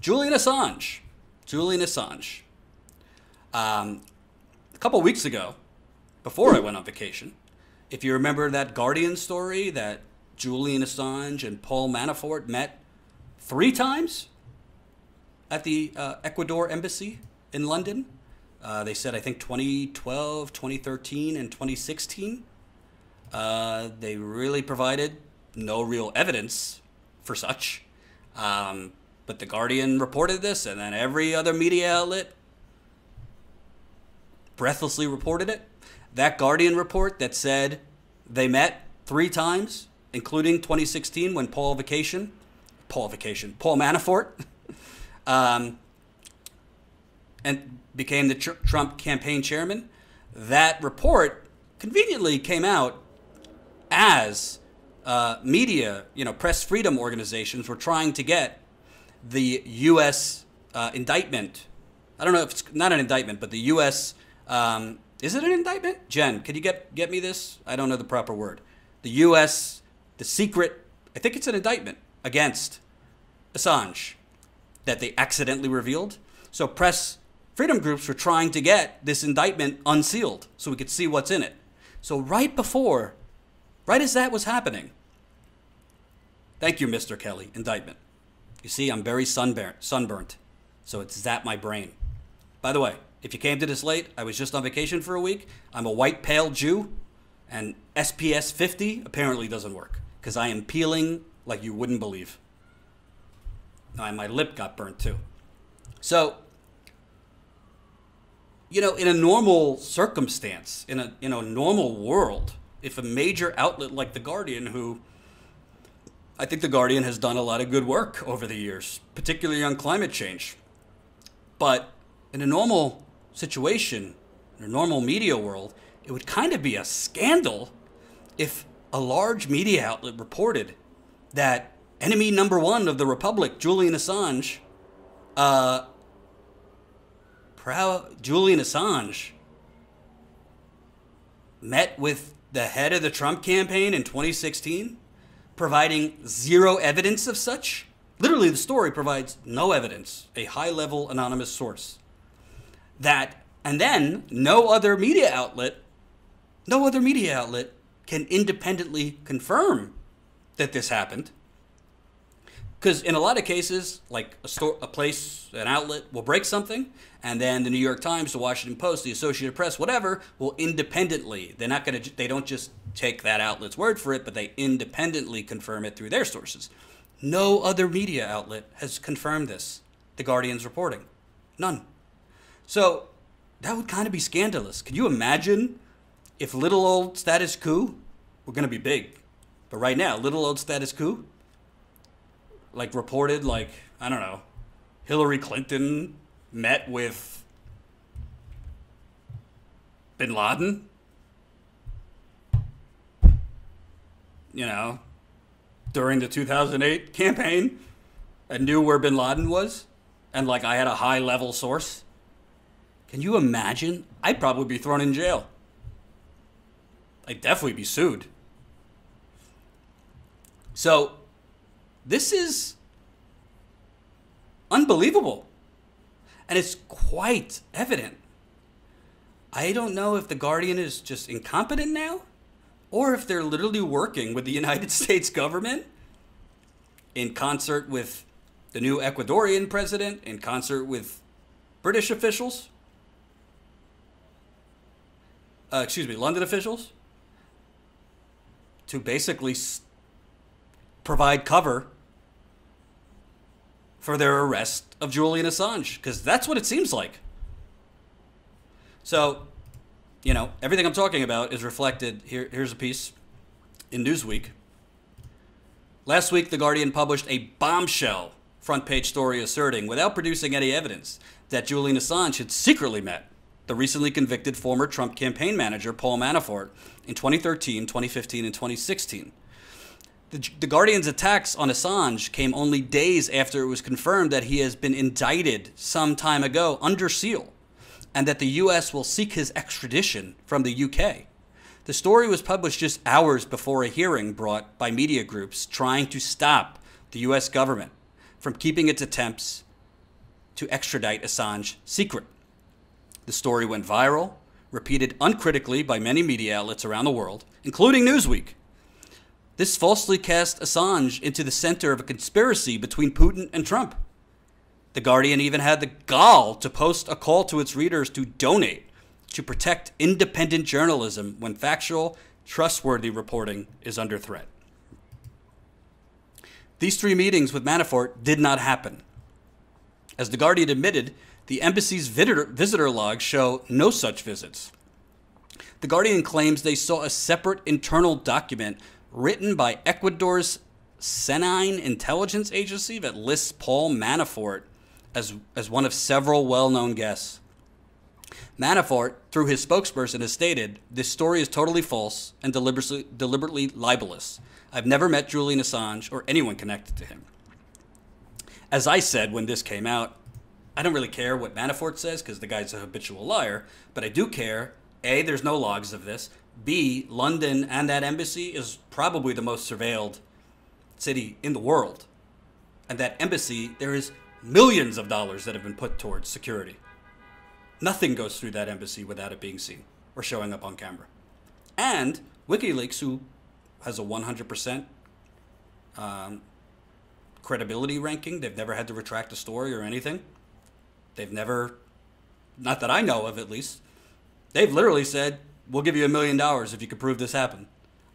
Julian Assange. Julian Assange. A couple weeks ago, before I went on vacation, if you remember that Guardian story that Julian Assange and Paul Manafort met 3 times at the Ecuador embassy in London. They said, I think, 2012, 2013, and 2016. They really provided no real evidence for such. But the Guardian reported this, and then every other media outlet breathlessly reported it. That Guardian report that said they met 3 times, including 2016 when Paul Manafort, and became the Trump campaign chairman. That report conveniently came out as media, press freedom organizations were trying to get the U.S. Indictment. I don't know if it's not an indictment, but the U.S. Is it an indictment? Jen, could you get me this? I don't know the proper word. The U.S. the secret. I think it's an indictment against Assange that they accidentally revealed. So press freedom groups were trying to get this indictment unsealed so we could see what's in it. So right as that was happening, thank you, Mr. Kelly, indictment. You see, I'm very sunburnt, so it's zapped my brain. By the way, if you came to this late, I was just on vacation for a week. I'm a white, pale Jew, and SPS 50 apparently doesn't work because I am peeling like you wouldn't believe. And my lip got burnt too. So, in a normal circumstance, in a normal world, if a major outlet like The Guardian, who I think The Guardian has done a lot of good work over the years, particularly on climate change. But in a normal situation, in a normal media world, it would kind of be a scandal if a large media outlet reported that enemy number 1 of the Republic, Julian Assange, Julian Assange met with the head of the Trump campaign in 2016, providing 0 evidence of such. Literally, the story provides no evidence, a high-level anonymous source. And then no other media outlet can independently confirm that this happened. Because in a lot of cases, like an outlet will break something, and then the New York Times, the Washington Post, the Associated Press, whatever, will independently. They don't just take that outlet's word for it, but they independently confirm it through their sources. No other media outlet has confirmed this. The Guardian's reporting. None. So that would kind of be scandalous. Can you imagine if little old status quo, we're going to be big, but right now, little old status quo, reported, I don't know, Hillary Clinton met with bin Laden, during the 2008 campaign and knew where bin Laden was, and I had a high-level source. Can you imagine? I'd probably be thrown in jail. I'd definitely be sued. So this is unbelievable. And it's quite evident. I don't know if The Guardian is just incompetent now, or if they're literally working with the United States government in concert with the new Ecuadorian president, in concert with British officials, London officials, to basically provide cover for their arrest of Julian Assange, because that's what it seems like. So, everything I'm talking about is reflected here. Here's a piece in Newsweek. Last week, The Guardian published a bombshell front page story asserting, without producing any evidence, that Julian Assange had secretly met the recently convicted former Trump campaign manager Paul Manafort in 2013, 2015, and 2016. The Guardian's attacks on Assange came only days after it was confirmed that he has been indicted some time ago under seal, and that the U.S. will seek his extradition from the UK. The story was published just hours before a hearing brought by media groups trying to stop the U.S. government from keeping its attempts to extradite Assange secret. The story went viral, repeated uncritically by many media outlets around the world, including Newsweek. This falsely cast Assange into the center of a conspiracy between Putin and Trump. The Guardian even had the gall to post a call to its readers to donate to protect independent journalism when factual, trustworthy reporting is under threat. These 3 meetings with Manafort did not happen. As The Guardian admitted, the embassy's visitor logs show no such visits. The Guardian claims they saw a separate internal document written by Ecuador's Senine intelligence agency that lists Paul Manafort as one of several well-known guests. Manafort, through his spokesperson, has stated, "This story is totally false and deliberately libelous. I've never met Julian Assange or anyone connected to him." As I said when this came out, I don't really care what Manafort says because the guy's a habitual liar, but I do care, A, there's no logs of this, B, London and that embassy is probably the most surveilled city in the world. And that embassy, there is millions of dollars that have been put towards security. Nothing goes through that embassy without it being seen or showing up on camera. And WikiLeaks, who has a 100% credibility ranking, they've never had to retract a story or anything. They've never, not that I know of at least, they've literally said, "We'll give you $1 million if you can prove this happened."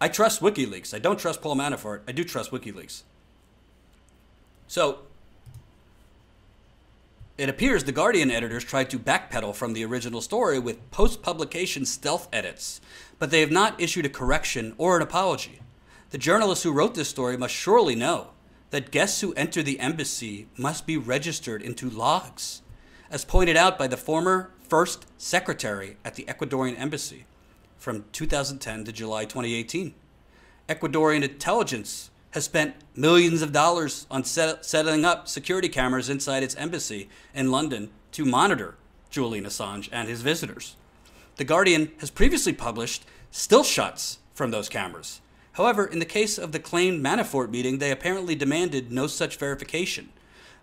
I trust WikiLeaks. I don't trust Paul Manafort. I do trust WikiLeaks. So, it appears the Guardian editors tried to backpedal from the original story with post-publication stealth edits, but they have not issued a correction or an apology. The journalists who wrote this story must surely know that guests who enter the embassy must be registered into logs, as pointed out by the former first secretary at the Ecuadorian embassy from 2010 to July 2018. Ecuadorian intelligence has spent millions of dollars on setting up security cameras inside its embassy in London to monitor Julian Assange and his visitors. The Guardian has previously published still shots from those cameras. However, in the case of the claimed Manafort meeting, they apparently demanded no such verification.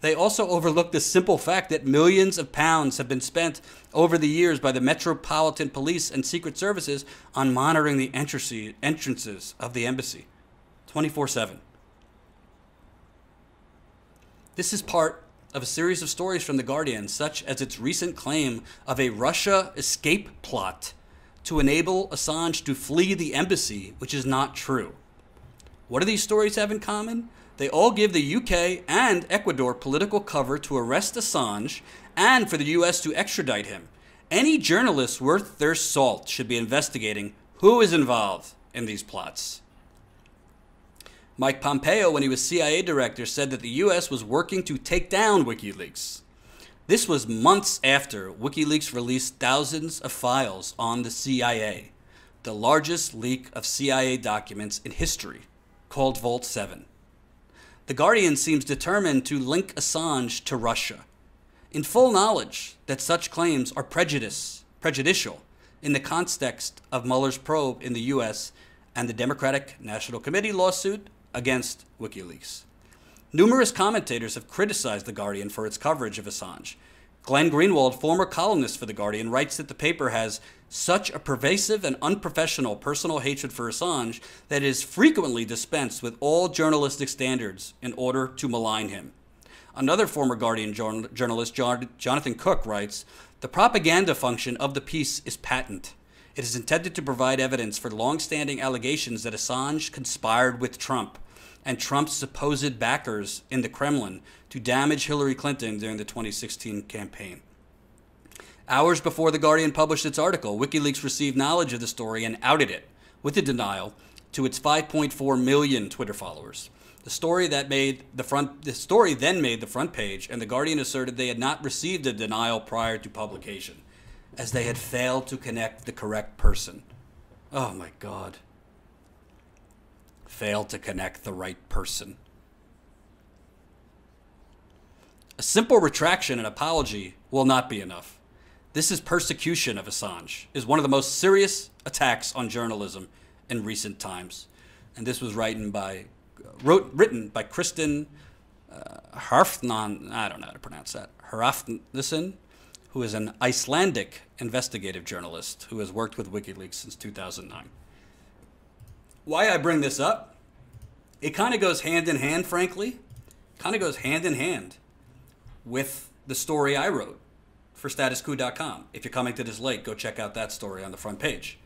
They also overlooked the simple fact that millions of pounds have been spent over the years by the Metropolitan Police and Secret Services on monitoring the entrances of the embassy 24/7. This is part of a series of stories from The Guardian, such as its recent claim of a Russia escape plot to enable Assange to flee the embassy, which is not true. What do these stories have in common? They all give the UK and Ecuador political cover to arrest Assange and for the US to extradite him. Any journalist worth their salt should be investigating who is involved in these plots. Mike Pompeo, when he was CIA director, said that the US was working to take down WikiLeaks. This was months after WikiLeaks released thousands of files on the CIA, the largest leak of CIA documents in history, called Vault 7. The Guardian seems determined to link Assange to Russia, in full knowledge that such claims are prejudicial in the context of Mueller's probe in the US and the Democratic National Committee lawsuit against WikiLeaks. Numerous commentators have criticized The Guardian for its coverage of Assange. Glenn Greenwald, former columnist for The Guardian, writes that the paper has such a pervasive and unprofessional personal hatred for Assange that it is frequently dispensed with all journalistic standards in order to malign him. Another former Guardian journalist, Jonathan Cook, writes, "The propaganda function of the piece is patent. It is intended to provide evidence for long-standing allegations that Assange conspired with Trump and Trump's supposed backers in the Kremlin to damage Hillary Clinton during the 2016 campaign." Hours before The Guardian published its article, WikiLeaks received knowledge of the story and outed it, with a denial, to its 5.4 million Twitter followers. The story then made the front page, and The Guardian asserted they had not received a denial prior to publication, as they had failed to connect the correct person. Oh my God. Failed to connect the right person. A simple retraction and apology will not be enough. This is persecution of Assange, is one of the most serious attacks on journalism in recent times. And this was written by Kristen Hrafn, I don't know how to pronounce that, Hrafnsson, who is an Icelandic investigative journalist who has worked with WikiLeaks since 2009. Why I bring this up? It kind of goes hand in hand, frankly. Kind of goes hand in hand with the story I wrote for statusquo.com. If you're coming to this late, go check out that story on the front page.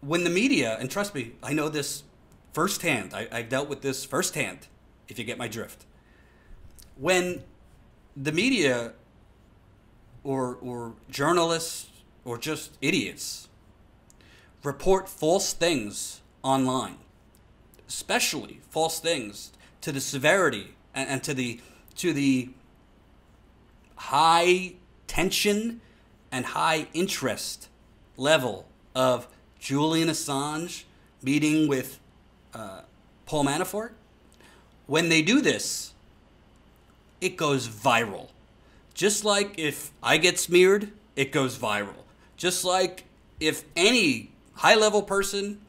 When the media, and trust me, I know this firsthand. I've dealt with this firsthand, if you get my drift. When the media or journalists or just idiots report false things online, especially false things to the severity and to the high tension and high interest level of Julian Assange meeting with Paul Manafort, when they do this, it goes viral. Just like if I get smeared, it goes viral. Just like if any high-level person,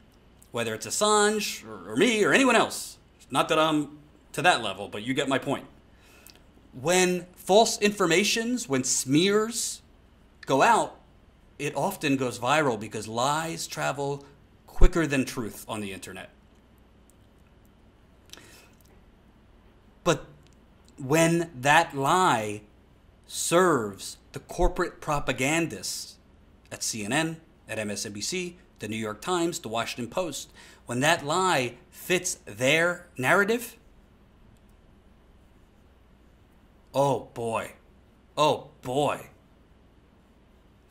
whether it's Assange or me or anyone else, not that I'm to that level, but you get my point. When false informations, when smears go out, it often goes viral because lies travel quicker than truth on the internet. But when that lie serves the corporate propagandists at CNN, at MSNBC, the New York Times, the Washington Post, when that lie fits their narrative, oh boy,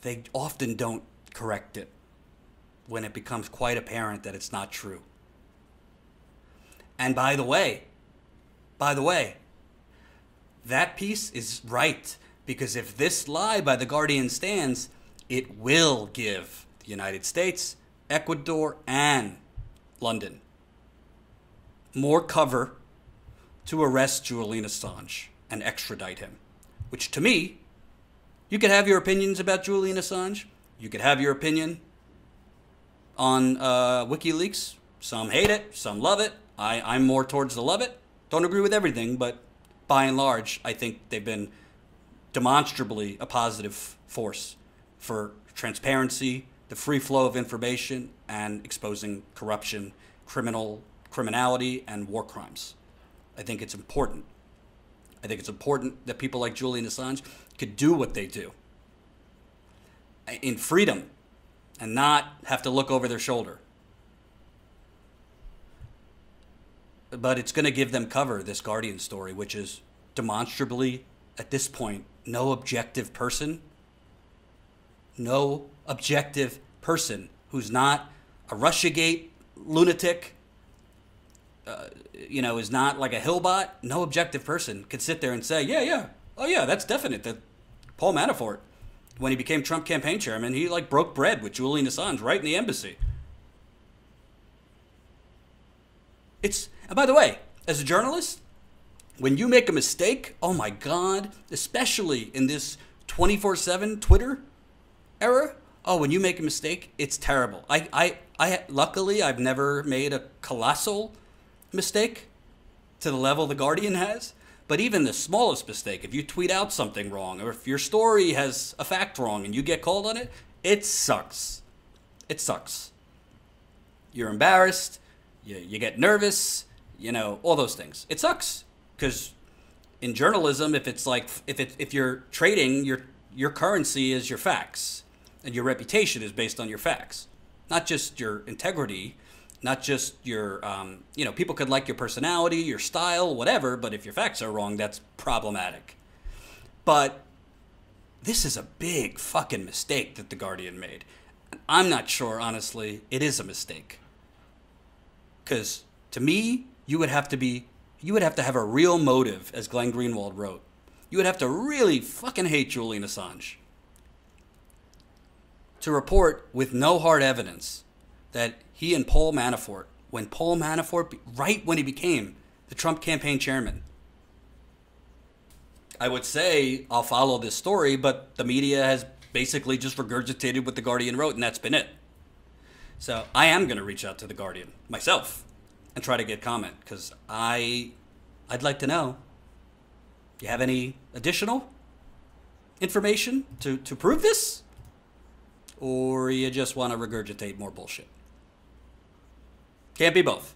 they often don't correct it when it becomes quite apparent that it's not true. And by the way, that piece is right, because if this lie by The Guardian stands, it will give the United States, Ecuador, and London more cover to arrest Julian Assange and extradite him. Which, to me, you could have your opinions about Julian Assange. You could have your opinion on WikiLeaks. Some hate it, some love it. I'm more towards the love it. Don't agree with everything, but by and large, I think they've been demonstrably a positive force for transparency, the free flow of information, and exposing corruption, criminality, and war crimes. I think it's important. I think it's important that people like Julian Assange could do what they do in freedom and not have to look over their shoulder. But it's going to give them cover, this Guardian story, which is demonstrably, at this point, no objective person who's not a Russiagate lunatic, is not like a Hillbot. No objective person could sit there and say, that's definite that Paul Manafort, when he became Trump campaign chairman, he broke bread with Julian Assange right in the embassy. And by the way, as a journalist, when you make a mistake, oh my God, especially in this 24/7 Twitter era, when you make a mistake, it's terrible. Luckily, I've never made a colossal mistake to the level The Guardian has. But even the smallest mistake, if you tweet out something wrong, or if your story has a fact wrong and you get called on it, it sucks. It sucks. You're embarrassed. You get nervous. All those things. It sucks because in journalism, if you're trading, your currency is your facts, and your reputation is based on your facts, not just your integrity. Not just your, people could like your personality, your style, whatever, but if your facts are wrong, that's problematic. But this is a big fucking mistake that The Guardian made. I'm not sure, honestly, it is a mistake. Because to me, you would have to have a real motive, as Glenn Greenwald wrote. You would have to really fucking hate Julian Assange to report with no hard evidence that he and Paul Manafort, right when he became the Trump campaign chairman, I would say I'll follow this story, but the media has basically just regurgitated what The Guardian wrote, and that's been it. So I am going to reach out to The Guardian myself and try to get comment, because I I'd like to know, do you have any additional information to prove this? Or you just want to regurgitate more bullshit? Can't be both.